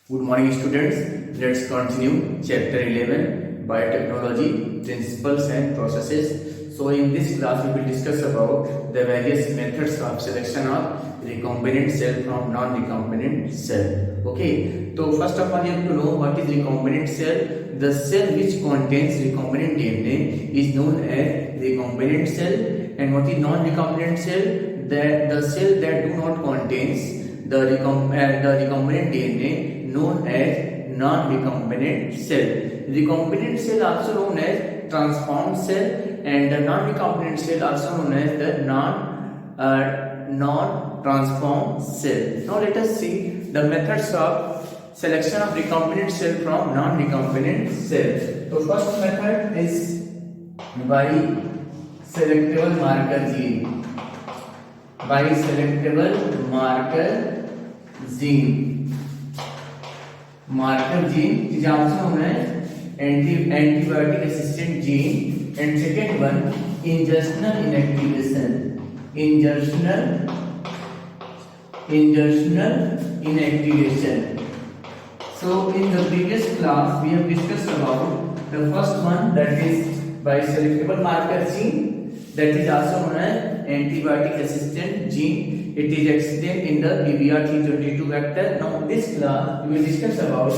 Good morning, students. Let's continue chapter 11 Biotechnology Principles and Processes. So, in this class, we will discuss about the various methods of selection of recombinant cell from non-recombinant cell. Okay. So, first of all, you have to know what is recombinant cell. The cell which contains recombinant DNA is known as recombinant cell. And what is non-recombinant cell? The cell that do not contains the recombinant DNA known as non-recombinant cell. Recombinant cell also known as transformed cell, and the non-recombinant cell also known as the non-transformed cell. Now let us see the methods of selection of recombinant cell from non-recombinant cell. So first method is by selectable marker gene. By selectable marker gene. Marker gene is also known as antibiotic assistant gene, and second one insertional inactivation. Insertional inactivation. So in the previous class we have discussed about the first one, that is by selectable marker gene, that is also known as antibiotic assistant gene. It is extant in the PBR322 vector. Now in this class we will discuss about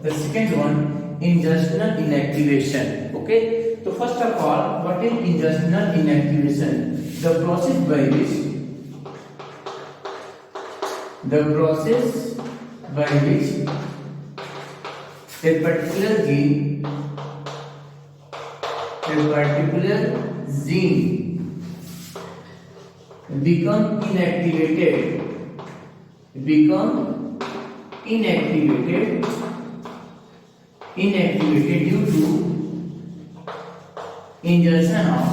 the second one, insertional inactivation. Okay, so first of all, what is insertional inactivation? The process by which a particular gene become inactivated due to insertion of,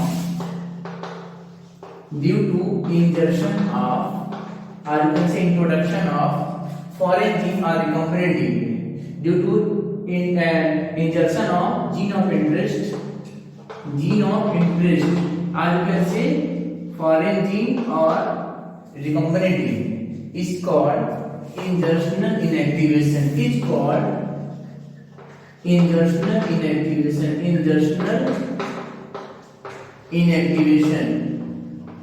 or you can say introduction of foreign gene or recombinant gene, due to insertion of gene of interest, or you can say foreign gene or recombinant gene, is called insertional inactivation. Is called insertional inactivation.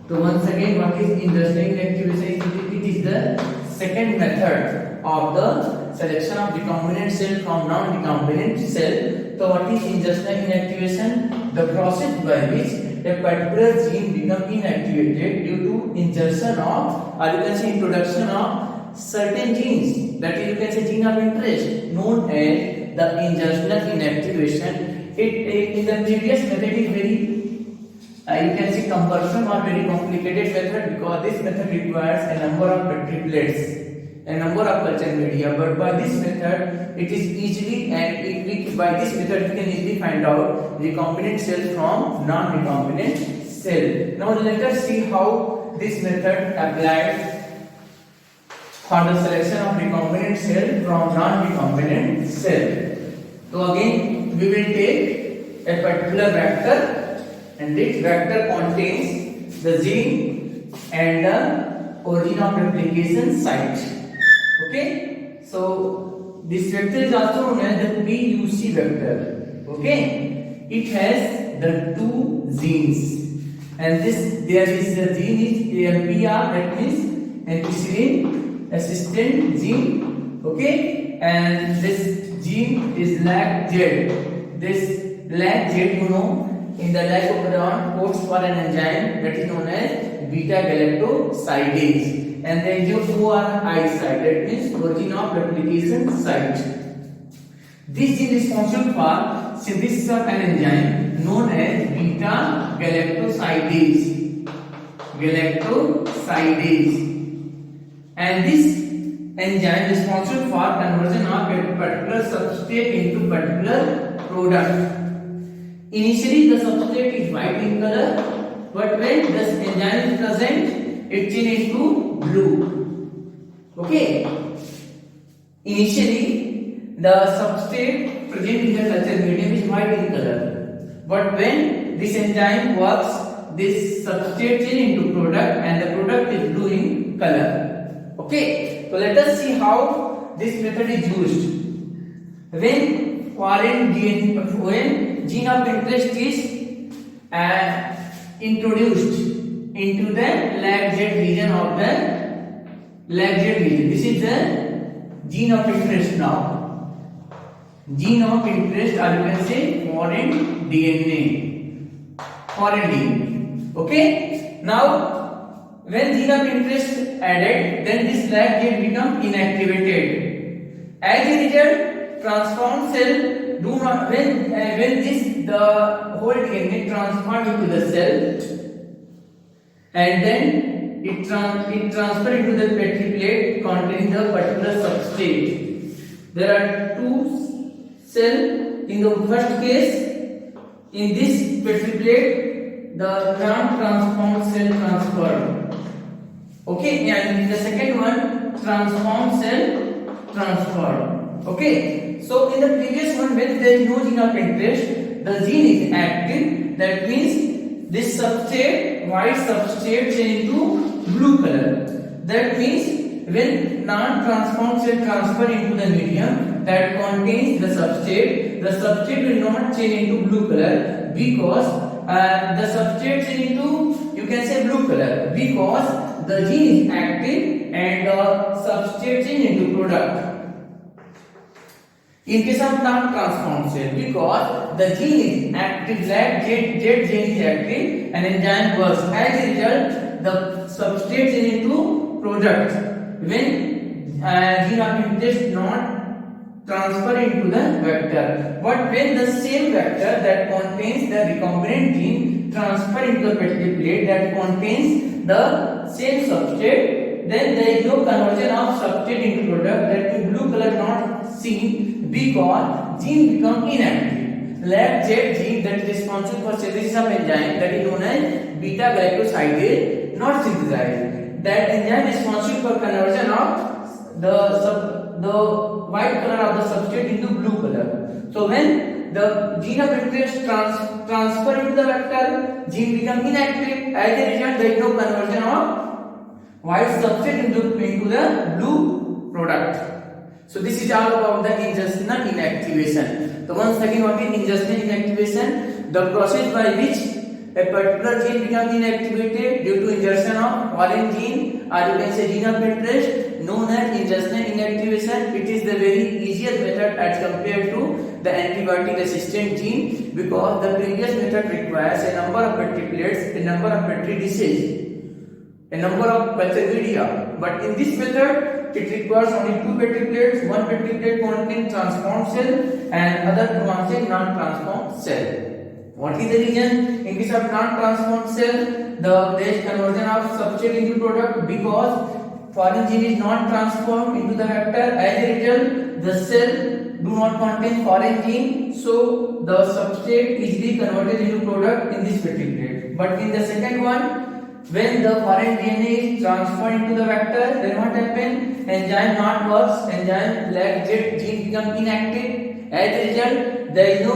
So once again, what is insertional inactivation? It is the second method of the selection of recombinant cell from non-recombinant cell. So what is insertional inactivation? The process by which a particular gene become inactivated due to insertion of, or you can say introduction of certain genes, that is you can say gene of interest, known as the insertional inactivation. In the previous method is very you can see cumbersome or very complicated method, because this method requires a number of petri plates, a number of culture media. But by this method it is easily, and by this method we can easily find out recombinant cell from non-recombinant cell. Now let us see how this method applied for the selection of recombinant cell from non-recombinant cell. So again we will take a particular vector, and this vector contains the gene and the origin of replication site. Okay, so this vector is also known as the PUC vector. Okay, it has the two genes, and there is the gene is ALPR, that means ampicillin assistant gene. Okay, and this gene is LAC-Z. This LAC-Z, in the glycoprotein codes for an enzyme that is known as beta-galactosidase, and there is ORI site, that means origin of replication site. This gene is responsible for synthesis of an enzyme known as beta-galactosidase. And this enzyme is responsible for conversion of a particular substrate into particular product. Initially the substrate is white in color, but when this enzyme is present, it changes to blue. Okay. Initially the substrate present in the culture medium is white in color, but when this enzyme works, this substrate change into product, and the product is blue in color. Okay, so let us see how this method is used? When gene of interest is introduced into the lag Z region of the lag Z region. This is the gene of interest now. Gene of interest, or you can say foreign DNA. Foreign DNA. Okay. Now, when gene of interest added, then this lag gate become inactivated. As a result, transformed cell do not when this the whole DNA transferred into the cell, and then it transferred into the Petri plate containing the particular substrate. There are two cells. In the first case, in this Petri plate, the non-transformed cell transferred. Okay, and in the second one, transformed cell transferred. Okay, so in the previous one, when there is no gene of interest, the gene is active. That means this substrate, white substrate, change into blue color. That means when non-transformed cell transfer into the medium that contains the substrate will not change into blue color, because the substrate change into, you can say, blue color, because the gene is active and the substrate change into product. In case of non-transformed cell, because the gene is active, Z gene is active, and enzyme works. As a result, the substrate change into product. When gene of interest not transfer into the vector, but when the same vector that contains the recombinant gene transfer into the Petri plate that contains the same substrate, then there is no conversion of substrate into product. That means blue color not seen, because gene become inactive. Lag Z gene that is responsible for synthesis of enzyme, that is known as beta glycosidase, not synthesized. That enzyme is responsible for conversion of the white color of the substrate into blue color. So when the gene of interest transfer into the vector, gene become inactive. As a result, there is no conversion of white substrate into the blue product. So this is all about the ingestional inactivation. So once again, what is ingestional inactivation? The process by which a particular gene becomes inactivated due to ingestion of foreign gene, or you can say gene of interest, known as ingestional inactivation. It is the very easiest method as compared to the antibiotic resistant gene, because the previous method requires a number of Petri plates, a number of Petri dishes, a number of culture media. But in this method, it requires only two Petri plates, one Petri plate containing transformed cell and other containing non-transformed cell. What is the reason? In case of non-transformed cell, there is conversion of substrate into product, because foreign gene is not transformed into the vector. As a result, the cell do not contain foreign gene, so the substrate easily converted into product in this Petri plate. But in the second one, when the foreign DNA is transferred into the vector, then what happens? Enzyme not works, enzyme lag Z gene become inactive. As a result, there is no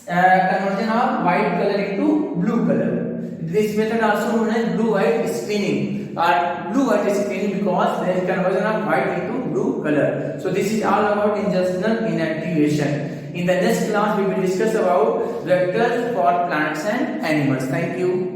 conversion of white color into blue color. This method also known as blue-white staining, or blue-white staining, because there is conversion of white into blue color. So this is all about ingestional inactivation. In the next class, we will discuss about vectors for plants and animals. Thank you.